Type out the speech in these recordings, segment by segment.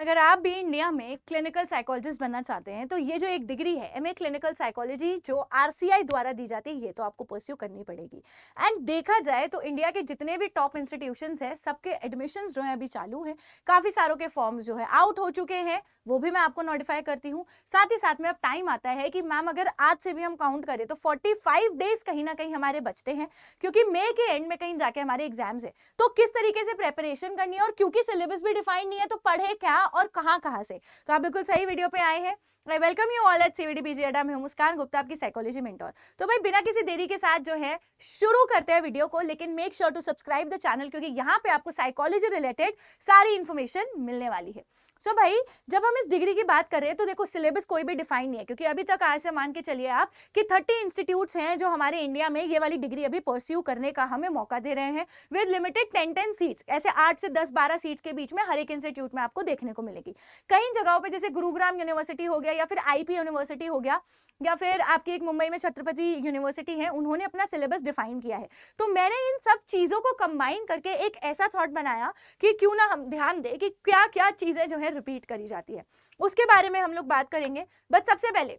अगर आप भी इंडिया में क्लिनिकल साइकोलॉजिस्ट बनना चाहते हैं तो ये जो एक डिग्री है एमए क्लिनिकल साइकोलॉजी जो आरसीआई द्वारा दी जाती है ये तो आपको परस्यू करनी पड़ेगी। एंड देखा जाए तो इंडिया के जितने भी टॉप इंस्टीट्यूशंस हैं सबके एडमिशन्स जो हैं अभी चालू हैं। काफ़ी सारों के फॉर्म्स जो है आउट हो चुके हैं, वो भी मैं आपको नोटिफाई करती हूँ। साथ ही साथ में अब टाइम आता है कि मैम अगर आज से भी हम काउंट करें तो 45 डेज कहीं ना कहीं हमारे बचते हैं, क्योंकि मई के एंड में कहीं जाके हमारे एग्जाम्स है। तो किस तरीके से प्रेपरेशन करनी है और क्योंकि सिलेबस भी डिफाइन नहीं है तो पढ़े क्या और कहां कहां से, तो आप बिल्कुल सही वीडियो पे आए हैं। I welcome you all at CVD PG अड्डा। मैं हूं मुस्कान गुप्ता, आपकी साइकोलॉजी मेंटोर। तो भाई बिना किसी देरी के साथ जो है शुरू करते हैं वीडियो को, लेकिन make sure to subscribe the channel क्योंकि यहाँ पे आपको साइकोलॉजी रिलेटेड सारी इंफॉर्मेशन मिलने वाली है। सो भाई जब हम इस डिग्री की बात कर रहे हैं तो देखो सिलेबस कोई भी डिफाइन नहीं है, क्योंकि अभी तक आज से मान के चलिए आप कि 30 इंस्टीट्यूट्स हैं जो हमारे इंडिया में ये वाली डिग्री अभी परस्यू करने का हमें मौका दे रहे हैं विद लिमिटेड 10 सीट्स। ऐसे 8 से 10-12 सीट्स के बीच में हर एक इंस्टीट्यूट में आपको देखने को मिलेगी। कई जगहों पे जैसे गुरुग्राम यूनिवर्सिटी हो गया या फिर आईपी यूनिवर्सिटी हो गया या फिर आपकी एक मुंबई में छत्रपति यूनिवर्सिटी है, उन्होंने अपना सिलेबस डिफाइन किया है। तो मैंने इन सब चीजों को कंबाइन करके एक ऐसा थॉट बनाया कि क्यों ना हम ध्यान दें कि क्या क्या चीजें जो है रिपीट करी जाती है, उसके बारे में हम लोग बात करेंगे। बट सबसे पहले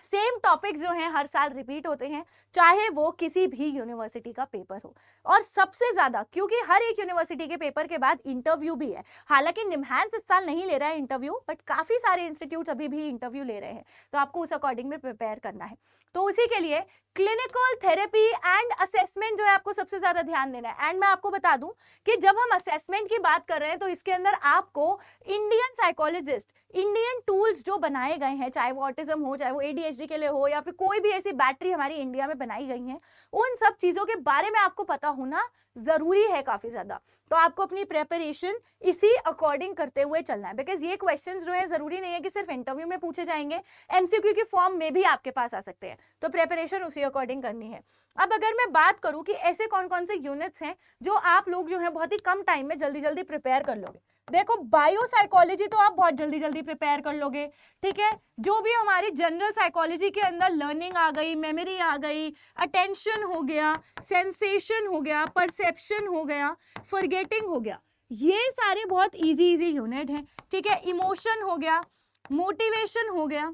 सेम टॉपिक्स जो हैं हर साल रिपीट होते हैं, चाहे वो किसी भी यूनिवर्सिटी का पेपर हो। और सबसे ज्यादा क्योंकि हर एक यूनिवर्सिटी के पेपर के बाद इंटरव्यू भी है। हालांकि निमहांस इस साल नहीं ले रहा है इंटरव्यू, बट काफी सारे इंस्टीट्यूट अभी भी इंटरव्यू ले रहे हैं, तो आपको उस अकॉर्डिंग में प्रिपेयर करना है। तो उसी के लिए क्लिनिकल थेरेपी एंड असेसमेंट जो है आपको सबसे ज्यादा ध्यान देना है। एंड मैं आपको बता दूं कि जब हम असेसमेंट की बात कर रहे हैं तो इसके अंदर आपको इंडियन साइकोलॉजिस्ट, इंडियन टूल्स जो बनाए गए हैं, चाहे वो ऑटिज्म हो, चाहे वो एडीएचडी के लिए हो, या फिर कोई भी ऐसी बैटरी हमारी इंडिया में बनाई गई है, उन सब चीजों के बारे में आपको पता होना जरूरी है काफी ज्यादा। तो आपको अपनी प्रेपरेशन इसी अकॉर्डिंग करते हुए चलना है, बिकॉज ये क्वेश्चंस जो है जरूरी नहीं है कि सिर्फ इंटरव्यू में पूछे जाएंगे, एमसीक्यू की फॉर्म में भी आपके पास आ सकते हैं। तो प्रेपरेशन उसी अकॉर्डिंग करनी है। अब अगर मैं बात करूं कि ऐसे कौन कौन से यूनिट्स हैं जो आप लोग जो है बहुत ही कम टाइम में जल्दी जल्दी प्रिपेयर कर लोगे। देखो बायो साइकोलॉजी तो आप बहुत जल्दी जल्दी प्रिपेयर कर लोगे, ठीक है। जो भी हमारी जनरल साइकोलॉजी के अंदर लर्निंग आ गई, मेमोरी आ गई, अटेंशन हो गया, सेंसेशन हो गया, परसेप्शन हो गया, फॉरगेटिंग हो गया, ये सारे बहुत इजी इजी यूनिट हैं, ठीक है। इमोशन हो गया, मोटिवेशन हो गया,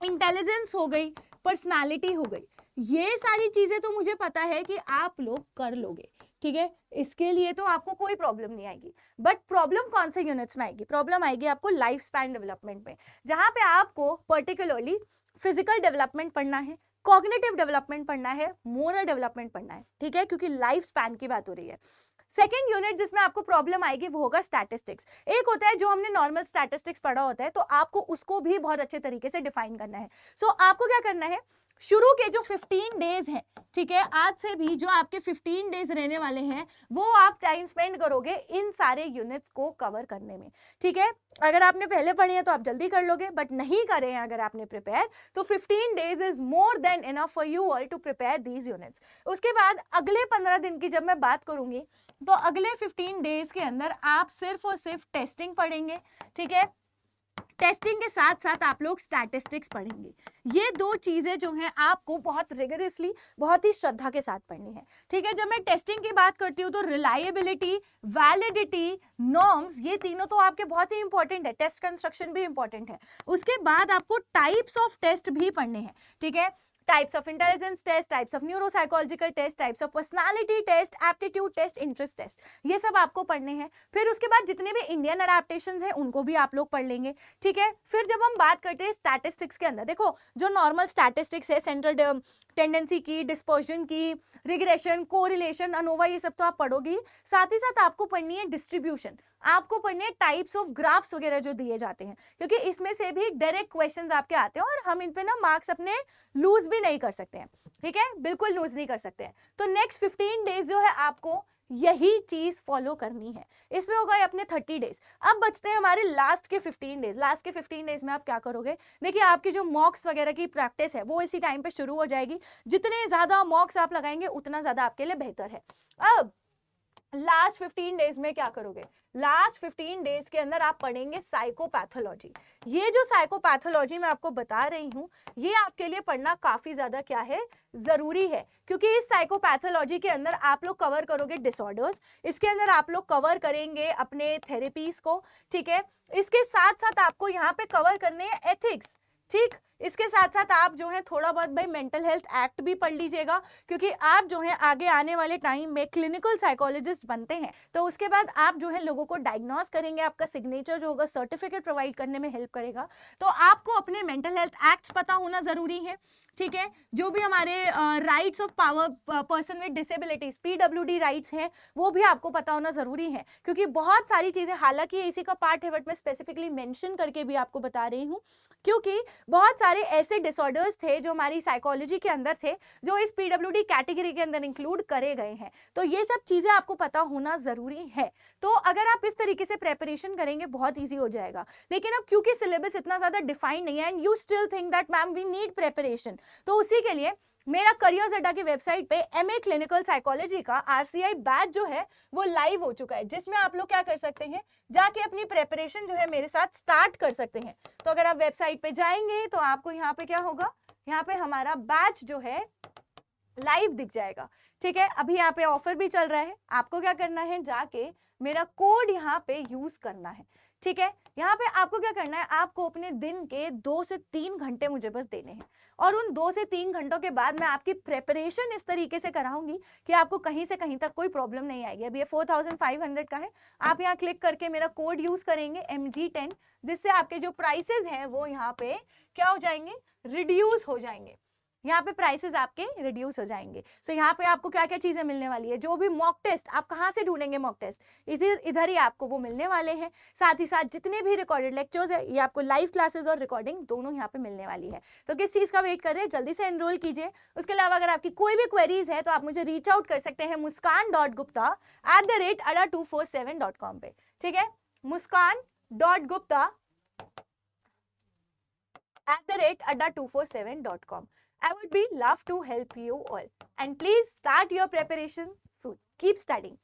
इंटेलिजेंस हो गई, पर्सनालिटी हो गई, ये सारी चीजें तो मुझे पता है कि आप लोग कर लोगे, ठीक है। इसके लिए तो आपको कोई प्रॉब्लम नहीं आएगी। बट प्रॉब्लम कौन से यूनिट्स में आएगी? प्रॉब्लम आएगी आपको लाइफ स्पैन डेवलपमेंट में, जहां पे आपको पर्टिकुलरली फिजिकल डेवलपमेंट पढ़ना है, कॉग्निटिव डेवलपमेंट पढ़ना है, मोरल डेवलपमेंट पढ़ना है, ठीक है, क्योंकि लाइफ स्पैन की बात हो रही है। सेकेंड यूनिट जिसमें आपको प्रॉब्लम आएगी वो होगा स्टैटिस्टिक्स। एक होता है जो हमने नॉर्मल स्टैटिस्टिक्स पढ़ा होता है, तो आपको उसको भी बहुत अच्छे तरीके से डिफाइन करना है। सो आपको क्या करना है, शुरू के जो 15 डेज हैं, ठीक है, आज से भी जो आपके 15 डेज रहने वाले हैं वो आप टाइम स्पेंड करोगे इन सारे यूनिट्स को कवर करने में, ठीक है। अगर आपने पहले पढ़ी है तो आप जल्दी कर लोगे, बट नहीं करे हैं अगर आपने प्रिपेयर, तो 15 days is more than enough for you all to prepare these units. उसके बाद अगले 15 दिन की जब मैं बात करूंगी तो अगले 15 डेज के अंदर आप सिर्फ और सिर्फ टेस्टिंग पढ़ेंगे, ठीक है। टेस्टिंग के साथ साथ आप लोग स्टैटिस्टिक्स पढ़ेंगे। ये दो चीजें जो हैं आपको बहुत रिगरसली, बहुत ही श्रद्धा के साथ पढ़नी है, ठीक है। जब मैं टेस्टिंग की बात करती हूँ तो रिलायबिलिटी, वैलिडिटी, नॉर्म्स, ये तीनों तो आपके बहुत ही इंपॉर्टेंट है। टेस्ट कंस्ट्रक्शन भी इंपॉर्टेंट है। उसके बाद आपको टाइप्स ऑफ टेस्ट भी पढ़ने हैं, ठीक है। Types of intelligence test, types of neuropsychological test, types of personality test, aptitude test, interest test, ये सब आपको पढ़ने हैं। फिर उसके बाद जितने भी इंडियन अडेप्टेशंस हैं उनको भी आप लोग पढ़ लेंगे, ठीक है। फिर जब हम बात करते हैं स्टैटिस्टिक्स के अंदर, देखो जो नॉर्मल स्टैटिस्टिक्स है, सेंट्रल टेंडेंसी की, डिस्पर्जन की, रिग्रेशन, कोरिलेशन, अनोवा, ये सब तो आप पढ़ोगे। साथ ही साथ आपको पढ़नी है डिस्ट्रीब्यूशन, आपको पढ़ने हैं टाइप्स ऑफ ग्राफ्स वगैरह जो दिए जाते हैं, क्योंकि इसमें से भी डायरेक्ट क्वेश्चंस आपके आते हैं और हम इन पे ना मार्क्स अपने लूज भी नहीं कर सकते हैं, ठीक है, बिल्कुल लूज नहीं कर सकते हैं। तो नेक्स्ट 15 डेज जो है आपको यही चीज फॉलो करनी है। इसमें होगा अपने 30 डेज। अब बचते हैं हमारे लास्ट के 15 डेज। लास्ट के 15 डेज में आप क्या करोगे? देखिए आपकी जो मॉक्स वगैरह की प्रैक्टिस है वो इसी टाइम पे शुरू हो जाएगी। जितने ज्यादा मॉक्स आप लगाएंगे उतना ज्यादा आपके लिए बेहतर है। अब लास्ट 15 डेज में क्या करोगे, लास्ट 15 डेज के अंदर आप पढ़ेंगे साइकोपैथोलॉजी। ये जो साइकोपैथोलॉजी मैं आपको बता रही हूँ, ये आपके लिए पढ़ना काफी ज्यादा क्या है, जरूरी है, क्योंकि इस साइकोपैथोलॉजी के अंदर आप लोग कवर करोगे डिसऑर्डर्स, इसके अंदर आप लोग कवर करेंगे अपने थेरेपीज को, ठीक है। इसके साथ साथ आपको यहाँ पे कवर करने हैं एथिक्स, ठीक। इसके साथ साथ आप जो है थोड़ा बहुत भाई मेंटल हेल्थ एक्ट भी पढ़ लीजिएगा, क्योंकि आप जो है आगे आने वाले टाइम में क्लिनिकल साइकोलॉजिस्ट बनते हैं, तो उसके बाद आप जो है लोगों को डायग्नोस करेंगे, आपका सिग्नेचर जो होगा सर्टिफिकेट प्रोवाइड करने में हेल्प करेगा। तो आपको अपने मेंटल हेल्थ एक्ट पता होना जरूरी है, ठीक है। जो भी हमारे rights of power person with disabilities PWD rights हैं, वो भी आपको पता होना जरूरी है, क्योंकि बहुत सारी चीजें, हालांकि ये इसी का पार्ट है बट मैं स्पेसिफिकली मेंशन करके भी आपको बता रही हूँ, क्योंकि बहुत सारे ऐसे डिसऑर्डर्स थे जो हमारी साइकोलॉजी के अंदर थे, जो इस पीडब्ल्यूडी कैटेगरी के अंदर इंक्लूड करे गए हैं। तो ये सब चीजें आपको पता होना जरूरी है। तो अगर आप इस तरीके से प्रेपरेशन करेंगे बहुत ईजी हो जाएगा। लेकिन अब क्योंकि सिलेबस इतना ज्यादा डिफाइंड नहीं है and you still think that ma'am we need preparation, तो उसी के लिए मेरा करियर्स अड्डा की वेबसाइट पे एमए क्लिनिकल साइकोलॉजी का आरसीआई बैच जो है वो लाइव हो चुका है, जिसमें आप लोग क्या कर सकते हैं, जाके अपनी प्रेपरेशन जो है मेरे साथ स्टार्ट कर सकते हैं। तो अगर आप वेबसाइट पे जाएंगे तो आपको यहाँ पे क्या होगा, यहाँ पे हमारा बैच जो है लाइव दिख जाएगा, ठीक है। अभी यहाँ पे ऑफर भी चल रहा है, आपको क्या करना है, जाके मेरा कोड यहाँ पे यूज करना है, ठीक है। यहाँ पे आपको क्या करना है, आपको अपने दिन के 2 से 3 घंटे मुझे बस देने हैं, और उन 2 से 3 घंटों के बाद मैं आपकी प्रेपरेशन इस तरीके से कराऊंगी कि आपको कहीं से कहीं तक कोई प्रॉब्लम नहीं आएगी। अभी ये 4500 का है, आप यहाँ क्लिक करके मेरा कोड यूज करेंगे MG10, जिससे आपके जो प्राइसेस हैं वो यहाँ पे क्या हो जाएंगे, रिड्यूस हो जाएंगे, यहाँ पे प्राइसेस आपके रिड्यूस हो जाएंगे। सो यहाँ पे आपको क्या क्या चीजें मिलने वाली है, जो भी मॉक टेस्ट आप कहाँ से ढूंढेंगे, मॉक टेस्ट इधर ही आपको वो मिलने वाले हैं। साथ ही साथ जितने भी रिकॉर्डेड लेक्चर्स है, ये आपको लाइव क्लासेस और रिकॉर्डिंग दोनों यहाँ पे मिलने वाली है। तो किस चीज का वेट कर रहे हैं, जल्दी से एनरोल कीजिए। उसके अलावा अगर आपकी कोई भी क्वेरीज है तो आप मुझे रीच आउट कर सकते हैं muskan.gupta@ada247.com पे, ठीक है। muskan.gupta@ada247.com. I would be love to help you all, and please start your preparation soon. Keep studying.